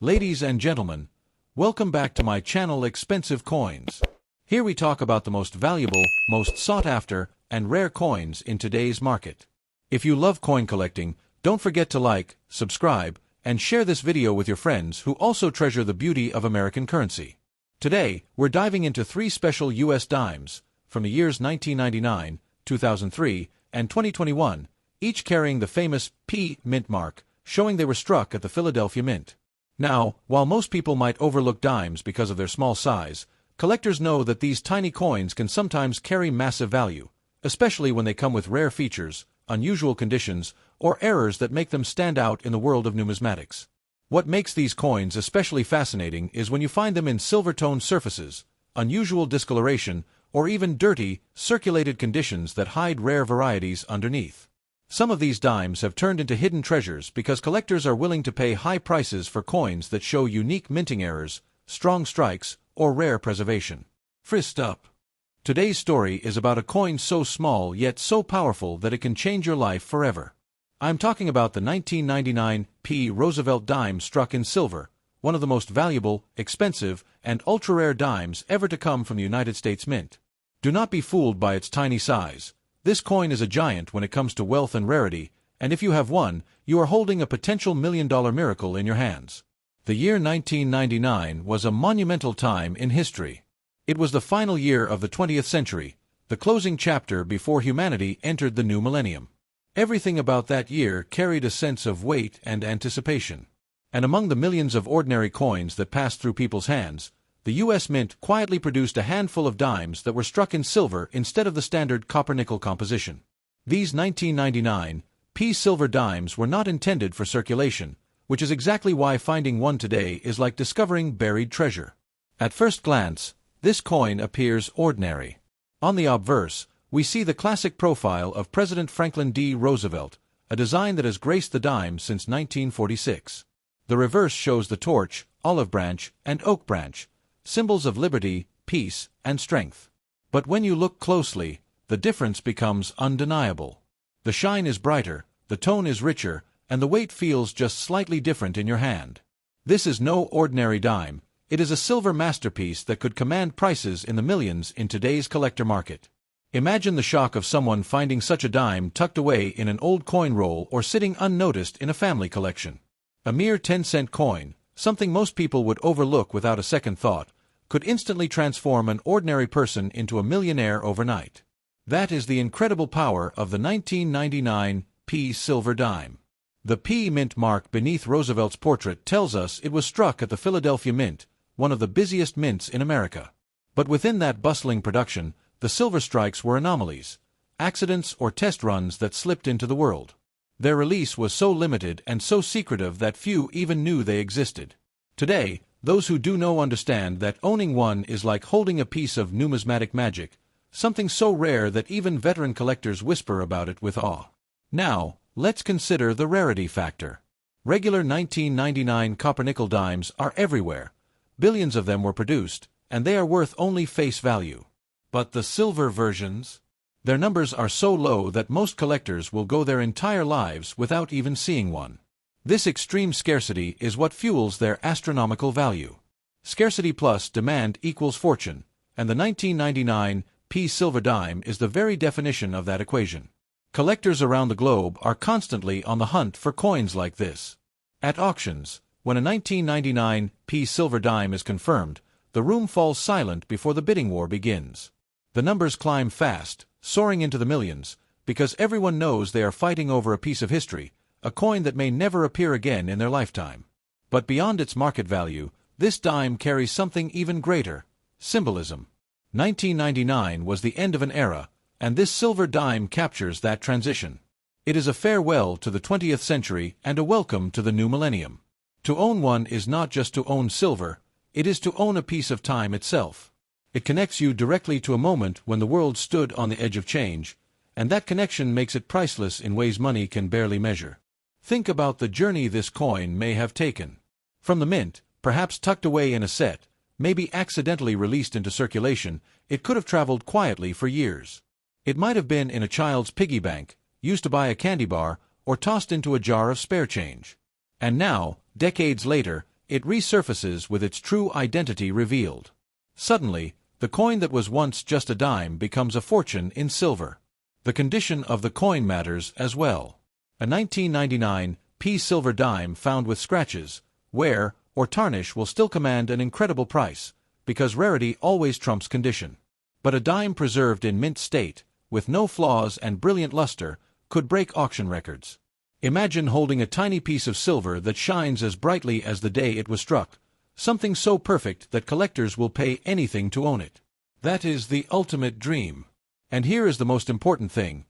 Ladies and gentlemen, welcome back to my channel Expensive Coins. Here we talk about the most valuable, most sought after, and rare coins in today's market. If you love coin collecting, don't forget to like, subscribe, and share this video with your friends who also treasure the beauty of American currency. Today, we're diving into 3 special US dimes from the years 1999, 2003, and 2021, each carrying the famous P mint mark, showing they were struck at the Philadelphia Mint. Now, while most people might overlook dimes because of their small size, collectors know that these tiny coins can sometimes carry massive value, especially when they come with rare features, unusual conditions, or errors that make them stand out in the world of numismatics. What makes these coins especially fascinating is when you find them in silver-toned surfaces, unusual discoloration, or even dirty, circulated conditions that hide rare varieties underneath. Some of these dimes have turned into hidden treasures because collectors are willing to pay high prices for coins that show unique minting errors, strong strikes, or rare preservation. First up. Today's story is about a coin so small yet so powerful that it can change your life forever. I'm talking about the 1999 P. Roosevelt dime struck in silver, one of the most valuable, expensive, and ultra-rare dimes ever to come from the United States Mint. Do not be fooled by its tiny size. This coin is a giant when it comes to wealth and rarity, and if you have one, you are holding a potential million-dollar miracle in your hands. The year 1999 was a monumental time in history. It was the final year of the 20th century, the closing chapter before humanity entered the new millennium. Everything about that year carried a sense of weight and anticipation. And among the millions of ordinary coins that passed through people's hands, the U.S. Mint quietly produced a handful of dimes that were struck in silver instead of the standard copper-nickel composition. These 1999 P silver dimes were not intended for circulation, which is exactly why finding one today is like discovering buried treasure. At first glance, this coin appears ordinary. On the obverse, we see the classic profile of President Franklin D. Roosevelt, a design that has graced the dime since 1946. The reverse shows the torch, olive branch, and oak branch, symbols of liberty, peace, and strength. But when you look closely, the difference becomes undeniable. The shine is brighter, the tone is richer, and the weight feels just slightly different in your hand. This is no ordinary dime. It is a silver masterpiece that could command prices in the millions in today's collector market. Imagine the shock of someone finding such a dime tucked away in an old coin roll or sitting unnoticed in a family collection. A mere 10-cent coin, something most people would overlook without a second thought, could instantly transform an ordinary person into a millionaire overnight. That is the incredible power of the 1999 P silver dime. The P mint mark beneath Roosevelt's portrait tells us it was struck at the Philadelphia Mint, one of the busiest mints in America. But within that bustling production, the silver strikes were anomalies, accidents or test runs that slipped into the world. Their release was so limited and so secretive that few even knew they existed. Today, those who do know understand that owning one is like holding a piece of numismatic magic, something so rare that even veteran collectors whisper about it with awe. Now, let's consider the rarity factor. Regular 1999 copper-nickel dimes are everywhere. Billions of them were produced, and they are worth only face value. But the silver versions? Their numbers are so low that most collectors will go their entire lives without even seeing one. This extreme scarcity is what fuels their astronomical value. Scarcity plus demand equals fortune, and the 1999 P silver dime is the very definition of that equation. Collectors around the globe are constantly on the hunt for coins like this. At auctions, when a 1999 P silver dime is confirmed, the room falls silent before the bidding war begins. The numbers climb fast, soaring into the millions, because everyone knows they are fighting over a piece of history, a coin that may never appear again in their lifetime. But beyond its market value, this dime carries something even greater: symbolism. 1999 was the end of an era, and this silver dime captures that transition. It is a farewell to the 20th century and a welcome to the new millennium. To own one is not just to own silver, it is to own a piece of time itself. It connects you directly to a moment when the world stood on the edge of change, and that connection makes it priceless in ways money can barely measure. Think about the journey this coin may have taken. From the mint, perhaps tucked away in a set, maybe accidentally released into circulation, it could have traveled quietly for years. It might have been in a child's piggy bank, used to buy a candy bar, or tossed into a jar of spare change. And now, decades later, it resurfaces with its true identity revealed. Suddenly, the coin that was once just a dime becomes a fortune in silver. The condition of the coin matters as well. A 1999 silver dime found with scratches, wear, or tarnish will still command an incredible price, because rarity always trumps condition. But a dime preserved in mint state, with no flaws and brilliant luster, could break auction records. Imagine holding a tiny piece of silver that shines as brightly as the day it was struck, something so perfect that collectors will pay anything to own it. That is the ultimate dream. And here is the most important thing.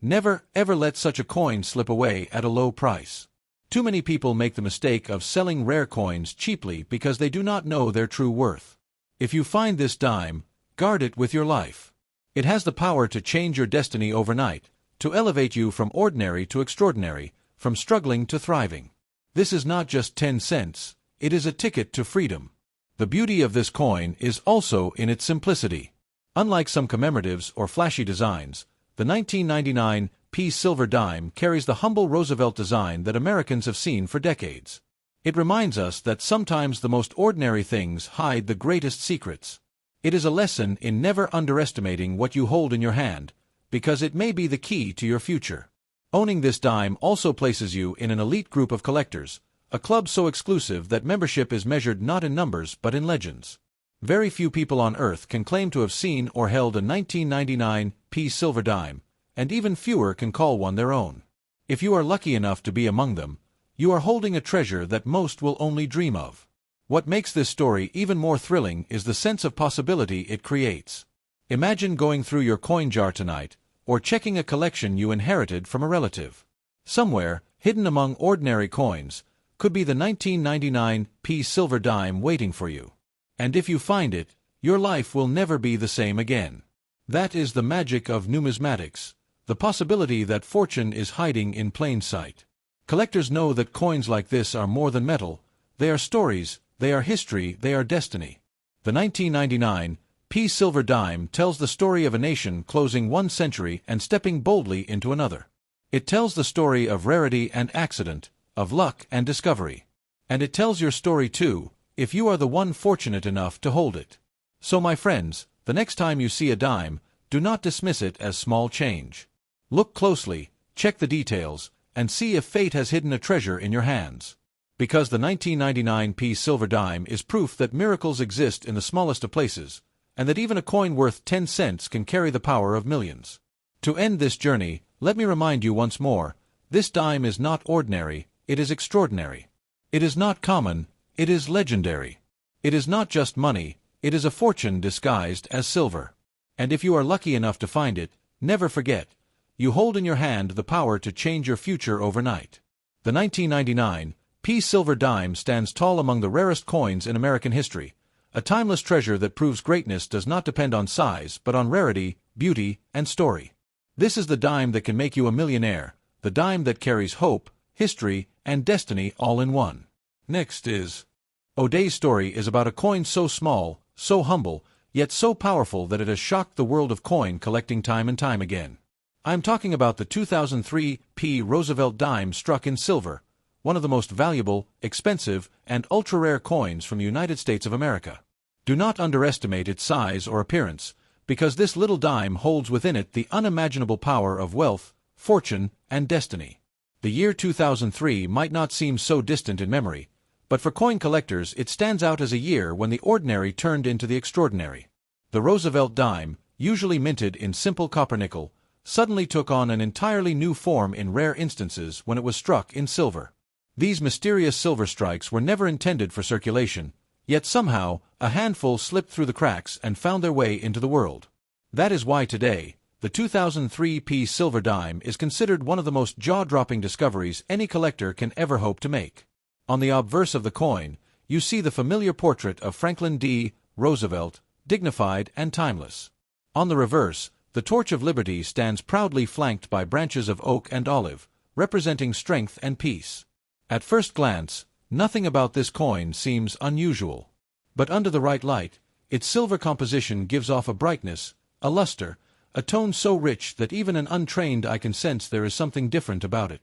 Never, ever let such a coin slip away at a low price. Too many people make the mistake of selling rare coins cheaply because they do not know their true worth. If you find this dime, guard it with your life. It has the power to change your destiny overnight, to elevate you from ordinary to extraordinary, from struggling to thriving. This is not just 10 cents, it is a ticket to freedom. The beauty of this coin is also in its simplicity. Unlike some commemoratives or flashy designs, the 1999 silver dime carries the humble Roosevelt design that Americans have seen for decades. It reminds us that sometimes the most ordinary things hide the greatest secrets. It is a lesson in never underestimating what you hold in your hand, because it may be the key to your future. Owning this dime also places you in an elite group of collectors, a club so exclusive that membership is measured not in numbers but in legends. Very few people on Earth can claim to have seen or held a 1999 silver dime, and even fewer can call one their own. If you are lucky enough to be among them, you are holding a treasure that most will only dream of. What makes this story even more thrilling is the sense of possibility it creates. Imagine going through your coin jar tonight, or checking a collection you inherited from a relative. Somewhere, hidden among ordinary coins, could be the 1999 silver dime waiting for you. And if you find it, your life will never be the same again. That is the magic of numismatics, the possibility that fortune is hiding in plain sight. Collectors know that coins like this are more than metal, they are stories, they are history, they are destiny. The 1999 silver dime tells the story of a nation closing one century and stepping boldly into another. It tells the story of rarity and accident, of luck and discovery. And it tells your story too, if you are the one fortunate enough to hold it. So my friends, the next time you see a dime, do not dismiss it as small change. Look closely, check the details, and see if fate has hidden a treasure in your hands. Because the 1999 silver dime is proof that miracles exist in the smallest of places, and that even a coin worth 10 cents can carry the power of millions. To end this journey, let me remind you once more, this dime is not ordinary, it is extraordinary. It is not common, it is legendary. It is not just money, it is a fortune disguised as silver. And if you are lucky enough to find it, never forget, you hold in your hand the power to change your future overnight. The 1999 silver dime stands tall among the rarest coins in American history, a timeless treasure that proves greatness does not depend on size but on rarity, beauty, and story. This is the dime that can make you a millionaire, the dime that carries hope, history, and destiny all in one. Next is O'Day's story is about a coin so small, so humble, yet so powerful that it has shocked the world of coin collecting time and time again. I am talking about the 2003 Roosevelt dime struck in silver, one of the most valuable, expensive, and ultra-rare coins from the United States of America. Do not underestimate its size or appearance, because this little dime holds within it the unimaginable power of wealth, fortune, and destiny. The year 2003 might not seem so distant in memory, but for coin collectors it stands out as a year when the ordinary turned into the extraordinary. The Roosevelt dime, usually minted in simple copper nickel, suddenly took on an entirely new form in rare instances when it was struck in silver. These mysterious silver strikes were never intended for circulation, yet somehow a handful slipped through the cracks and found their way into the world. That is why today, the 2003 silver dime is considered one of the most jaw-dropping discoveries any collector can ever hope to make. On the obverse of the coin, you see the familiar portrait of Franklin D. Roosevelt, dignified and timeless. On the reverse, the Torch of Liberty stands proudly flanked by branches of oak and olive, representing strength and peace. At first glance, nothing about this coin seems unusual. But under the right light, its silver composition gives off a brightness, a luster, a tone so rich that even an untrained eye can sense there is something different about it.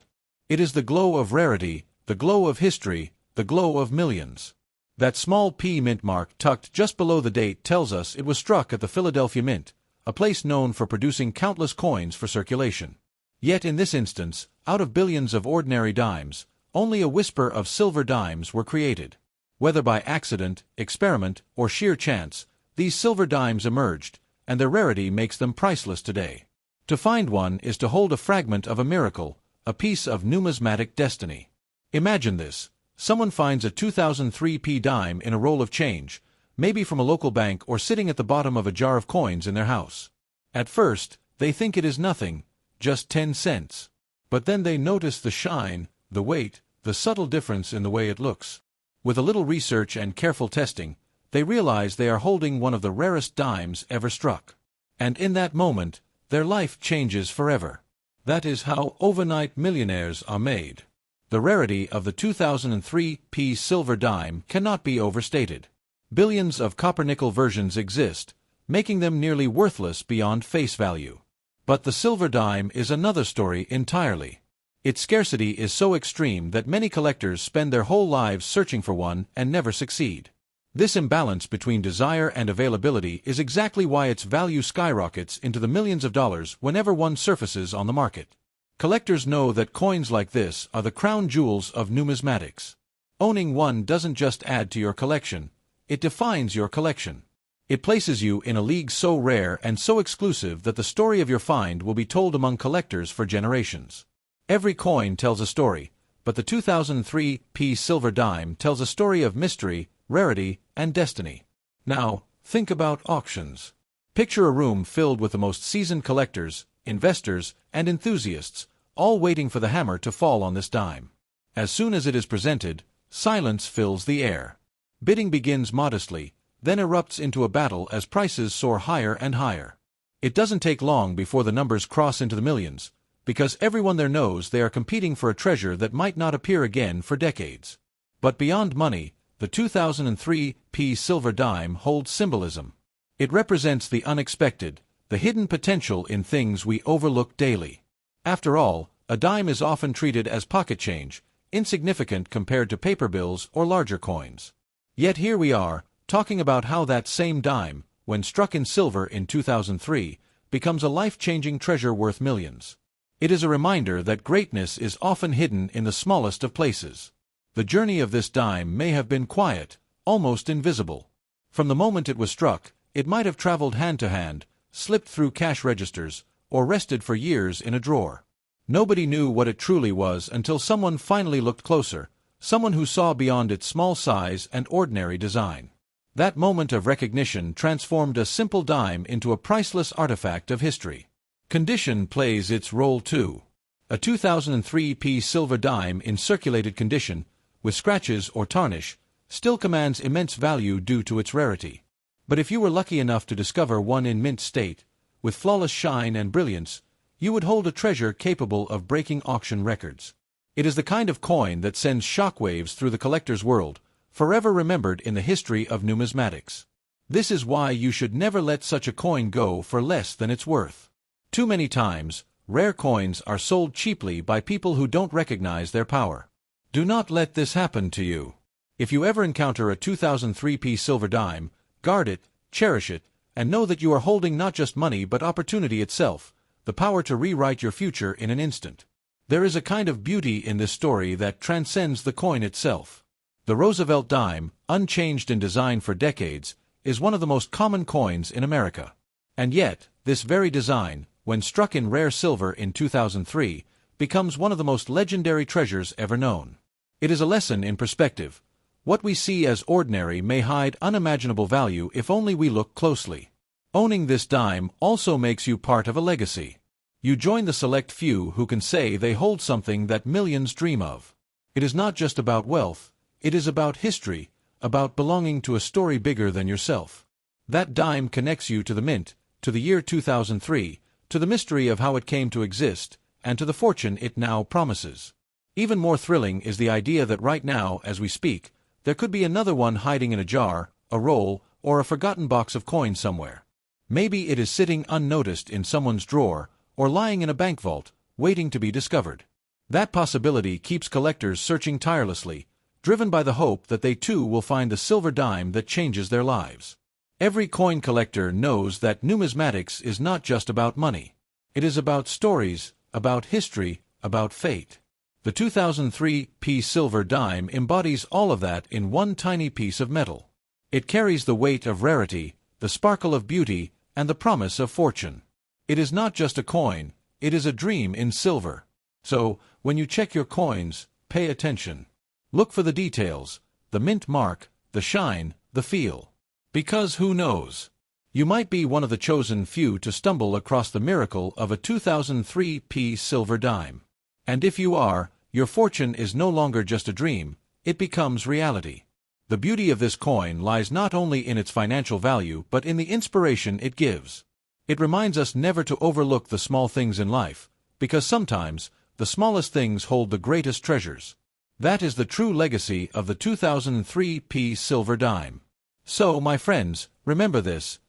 It is the glow of rarity, the glow of history, the glow of millions. That small P mint mark tucked just below the date tells us it was struck at the Philadelphia Mint, a place known for producing countless coins for circulation. Yet in this instance, out of billions of ordinary dimes, only a whisper of silver dimes were created. Whether by accident, experiment, or sheer chance, these silver dimes emerged, and their rarity makes them priceless today. To find one is to hold a fragment of a miracle, a piece of numismatic destiny. Imagine this. Someone finds a 2003 P dime in a roll of change, maybe from a local bank or sitting at the bottom of a jar of coins in their house. At first, they think it is nothing, just 10 cents. But then they notice the shine, the weight, the subtle difference in the way it looks. With a little research and careful testing, they realize they are holding one of the rarest dimes ever struck. And in that moment, their life changes forever. That is how overnight millionaires are made. The rarity of the 2003 P silver dime cannot be overstated. Billions of copper-nickel versions exist, making them nearly worthless beyond face value. But the silver dime is another story entirely. Its scarcity is so extreme that many collectors spend their whole lives searching for one and never succeed. This imbalance between desire and availability is exactly why its value skyrockets into the millions of dollars whenever one surfaces on the market. Collectors know that coins like this are the crown jewels of numismatics. Owning one doesn't just add to your collection, it defines your collection. It places you in a league so rare and so exclusive that the story of your find will be told among collectors for generations. Every coin tells a story, but the 2003 P silver dime tells a story of mystery, rarity, and destiny. Now, think about auctions. Picture a room filled with the most seasoned collectors, investors, and enthusiasts, all waiting for the hammer to fall on this dime. As soon as it is presented, silence fills the air. Bidding begins modestly, then erupts into a battle as prices soar higher and higher. It doesn't take long before the numbers cross into the millions, because everyone there knows they are competing for a treasure that might not appear again for decades. But beyond money, the 2003 P silver dime holds symbolism. It represents the unexpected, the hidden potential in things we overlook daily. After all, a dime is often treated as pocket change, insignificant compared to paper bills or larger coins. Yet here we are, talking about how that same dime, when struck in silver in 2003, becomes a life-changing treasure worth millions. It is a reminder that greatness is often hidden in the smallest of places. The journey of this dime may have been quiet, almost invisible. From the moment it was struck, it might have traveled hand to hand, slipped through cash registers, or rested for years in a drawer. Nobody knew what it truly was until someone finally looked closer, someone who saw beyond its small size and ordinary design. That moment of recognition transformed a simple dime into a priceless artifact of history. Condition plays its role too. A 2003 P silver dime in circulated condition, with scratches or tarnish, still commands immense value due to its rarity. But if you were lucky enough to discover one in mint state, with flawless shine and brilliance, you would hold a treasure capable of breaking auction records. It is the kind of coin that sends shockwaves through the collector's world, forever remembered in the history of numismatics. This is why you should never let such a coin go for less than its worth. Too many times, rare coins are sold cheaply by people who don't recognize their power. Do not let this happen to you. If you ever encounter a 2003 P silver dime, guard it, cherish it, and know that you are holding not just money but opportunity itself, the power to rewrite your future in an instant. There is a kind of beauty in this story that transcends the coin itself. The Roosevelt dime, unchanged in design for decades, is one of the most common coins in America. And yet, this very design, when struck in rare silver in 2003, becomes one of the most legendary treasures ever known. It is a lesson in perspective. What we see as ordinary may hide unimaginable value if only we look closely. Owning this dime also makes you part of a legacy. You join the select few who can say they hold something that millions dream of. It is not just about wealth, it is about history, about belonging to a story bigger than yourself. That dime connects you to the mint, to the year 2003, to the mystery of how it came to exist, and to the fortune it now promises. Even more thrilling is the idea that right now, as we speak, there could be another one hiding in a jar, a roll, or a forgotten box of coins somewhere. Maybe it is sitting unnoticed in someone's drawer, or lying in a bank vault, waiting to be discovered. That possibility keeps collectors searching tirelessly, driven by the hope that they too will find the silver dime that changes their lives. Every coin collector knows that numismatics is not just about money. It is about stories, about history, about fate. The 2003 P silver dime embodies all of that in one tiny piece of metal. It carries the weight of rarity, the sparkle of beauty, and the promise of fortune. It is not just a coin, it is a dream in silver. So, when you check your coins, pay attention. Look for the details, the mint mark, the shine, the feel. Because who knows? You might be one of the chosen few to stumble across the miracle of a 2003 P silver dime. And if you are, your fortune is no longer just a dream, it becomes reality. The beauty of this coin lies not only in its financial value but in the inspiration it gives. It reminds us never to overlook the small things in life, because sometimes, the smallest things hold the greatest treasures. That is the true legacy of the 2003 P silver dime. So, my friends, remember this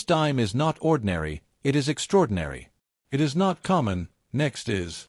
dime is not ordinary, it is extraordinary. It is not common, next is.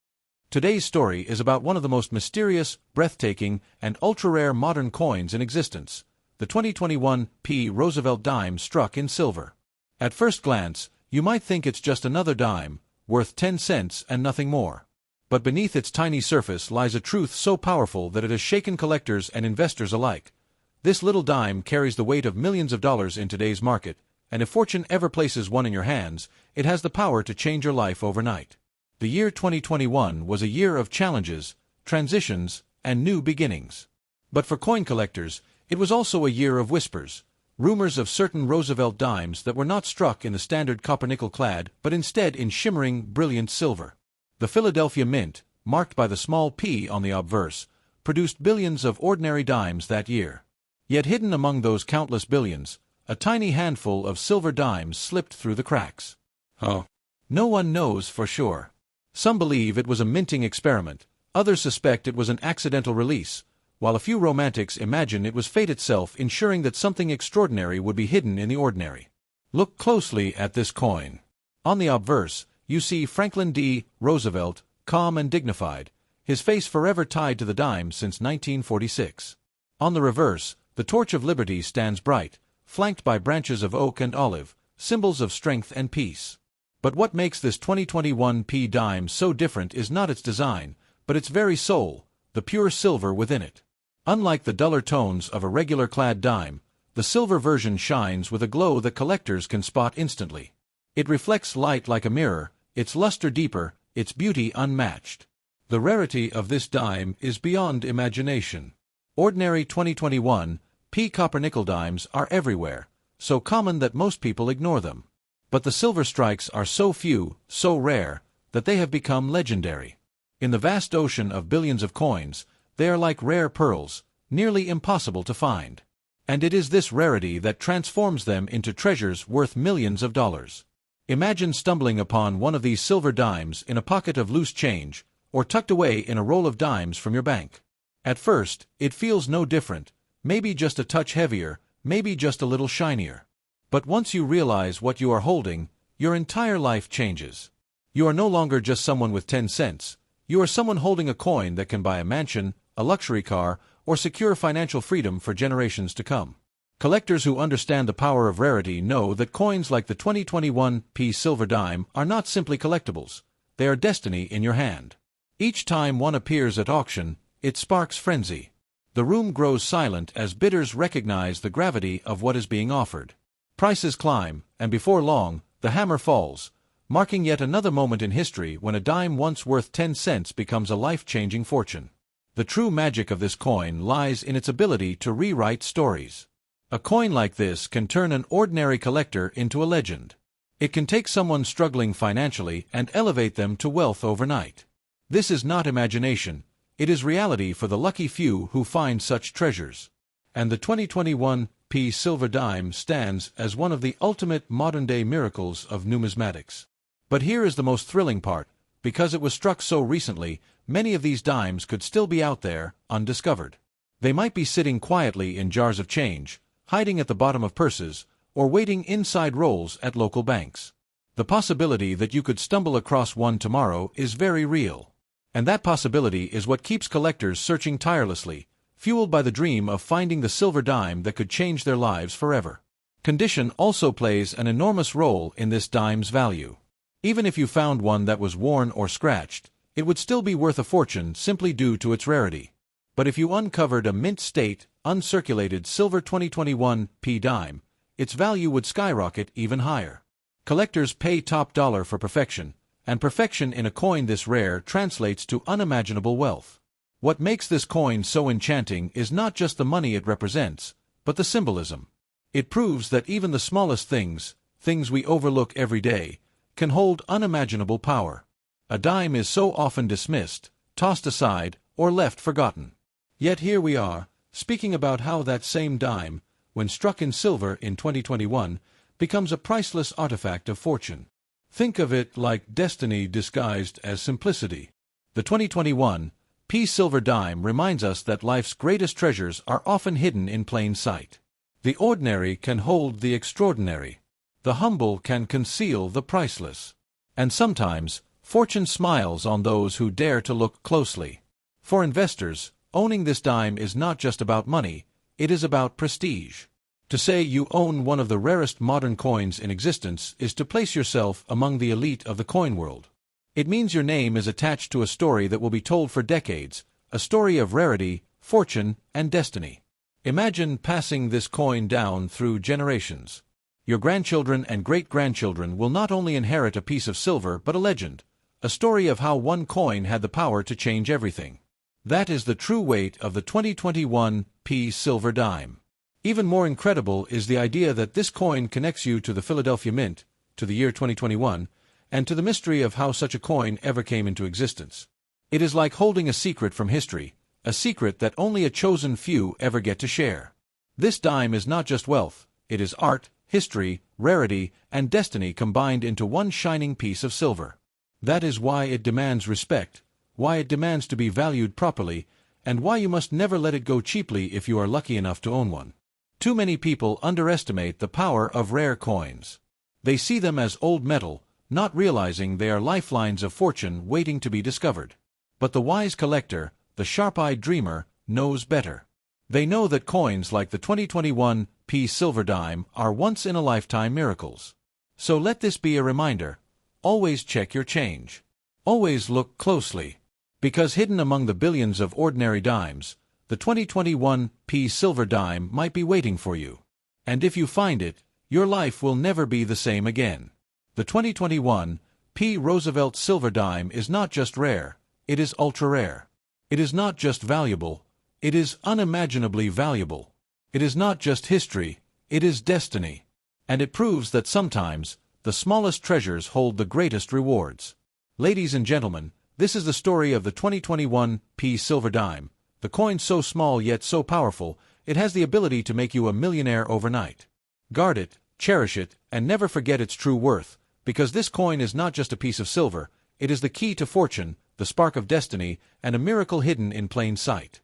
Today's story is about one of the most mysterious, breathtaking, and ultra-rare modern coins in existence, the 2021 P Roosevelt dime struck in silver. At first glance, you might think it's just another dime, worth 10 cents and nothing more. But beneath its tiny surface lies a truth so powerful that it has shaken collectors and investors alike. This little dime carries the weight of millions of dollars in today's market, and if fortune ever places one in your hands, it has the power to change your life overnight. The year 2021 was a year of challenges, transitions, and new beginnings. But for coin collectors, it was also a year of whispers, rumors of certain Roosevelt dimes that were not struck in the standard copper-nickel clad, but instead in shimmering, brilliant silver. The Philadelphia Mint, marked by the small p on the obverse, produced billions of ordinary dimes that year. Yet hidden among those countless billions, a tiny handful of silver dimes slipped through the cracks. No one knows for sure. Some believe it was a minting experiment, others suspect it was an accidental release, while a few romantics imagine it was fate itself ensuring that something extraordinary would be hidden in the ordinary. Look closely at this coin. On the obverse, you see Franklin D. Roosevelt, calm and dignified, his face forever tied to the dime since 1946. On the reverse, the torch of liberty stands bright, flanked by branches of oak and olive, symbols of strength and peace. But what makes this 2021 P dime so different is not its design, but its very soul, the pure silver within it. Unlike the duller tones of a regular clad dime, the silver version shines with a glow that collectors can spot instantly. It reflects light like a mirror, its luster deeper, its beauty unmatched. The rarity of this dime is beyond imagination. Ordinary 2021 P copper-nickel dimes are everywhere, so common that most people ignore them. But the silver strikes are so few, so rare, that they have become legendary. In the vast ocean of billions of coins, they are like rare pearls, nearly impossible to find. And it is this rarity that transforms them into treasures worth millions of dollars. Imagine stumbling upon one of these silver dimes in a pocket of loose change, or tucked away in a roll of dimes from your bank. At first, it feels no different, maybe just a touch heavier, maybe just a little shinier. But once you realize what you are holding, your entire life changes. You are no longer just someone with 10 cents. You are someone holding a coin that can buy a mansion, a luxury car, or secure financial freedom for generations to come. Collectors who understand the power of rarity know that coins like the 2021 P silver dime are not simply collectibles. They are destiny in your hand. Each time one appears at auction, it sparks frenzy. The room grows silent as bidders recognize the gravity of what is being offered. Prices climb, and before long, the hammer falls, marking yet another moment in history when a dime once worth 10 cents becomes a life-changing fortune. The true magic of this coin lies in its ability to rewrite stories. A coin like this can turn an ordinary collector into a legend. It can take someone struggling financially and elevate them to wealth overnight. This is not imagination, it is reality for the lucky few who find such treasures. And the 2021 P silver dime stands as one of the ultimate modern-day miracles of numismatics. But here is the most thrilling part. Because it was struck so recently, many of these dimes could still be out there, undiscovered. They might be sitting quietly in jars of change, hiding at the bottom of purses, or waiting inside rolls at local banks. The possibility that you could stumble across one tomorrow is very real. And that possibility is what keeps collectors searching tirelessly, fueled by the dream of finding the silver dime that could change their lives forever. Condition also plays an enormous role in this dime's value. Even if you found one that was worn or scratched, it would still be worth a fortune simply due to its rarity. But if you uncovered a mint-state, uncirculated silver 2021 P dime, its value would skyrocket even higher. Collectors pay top dollar for perfection, and perfection in a coin this rare translates to unimaginable wealth. What makes this coin so enchanting is not just the money it represents, but the symbolism. It proves that even the smallest things we overlook every day, can hold unimaginable power. A dime is so often dismissed, tossed aside, or left forgotten. Yet here we are, speaking about how that same dime, when struck in silver in 2021, becomes a priceless artifact of fortune. Think of it like destiny disguised as simplicity. The 2021 P silver dime reminds us that life's greatest treasures are often hidden in plain sight. The ordinary can hold the extraordinary. The humble can conceal the priceless. And sometimes, fortune smiles on those who dare to look closely. For investors, owning this dime is not just about money, it is about prestige. To say you own one of the rarest modern coins in existence is to place yourself among the elite of the coin world. It means your name is attached to a story that will be told for decades, a story of rarity, fortune, and destiny. Imagine passing this coin down through generations. Your grandchildren and great-grandchildren will not only inherit a piece of silver but a legend, a story of how one coin had the power to change everything. That is the true weight of the 2021 P silver dime. Even more incredible is the idea that this coin connects you to the Philadelphia Mint, to the year 2021, and to the mystery of how such a coin ever came into existence. It is like holding a secret from history, a secret that only a chosen few ever get to share. This dime is not just wealth, it is art, history, rarity, and destiny combined into one shining piece of silver. That is why it demands respect, why it demands to be valued properly, and why you must never let it go cheaply if you are lucky enough to own one. Too many people underestimate the power of rare coins. They see them as old metal, not realizing they are lifelines of fortune waiting to be discovered. But the wise collector, the sharp-eyed dreamer, knows better. They know that coins like the 2021 P silver dime are once-in-a-lifetime miracles. So let this be a reminder: always check your change. Always look closely. Because hidden among the billions of ordinary dimes, the 2021 P silver dime might be waiting for you. And if you find it, your life will never be the same again. The 2021 P Roosevelt silver dime is not just rare, it is ultra-rare. It is not just valuable, it is unimaginably valuable. It is not just history, it is destiny. And it proves that sometimes, the smallest treasures hold the greatest rewards. Ladies and gentlemen, this is the story of the 2021 P silver dime, the coin so small yet so powerful, it has the ability to make you a millionaire overnight. Guard it, cherish it, and never forget its true worth, because this coin is not just a piece of silver, it is the key to fortune, the spark of destiny, and a miracle hidden in plain sight.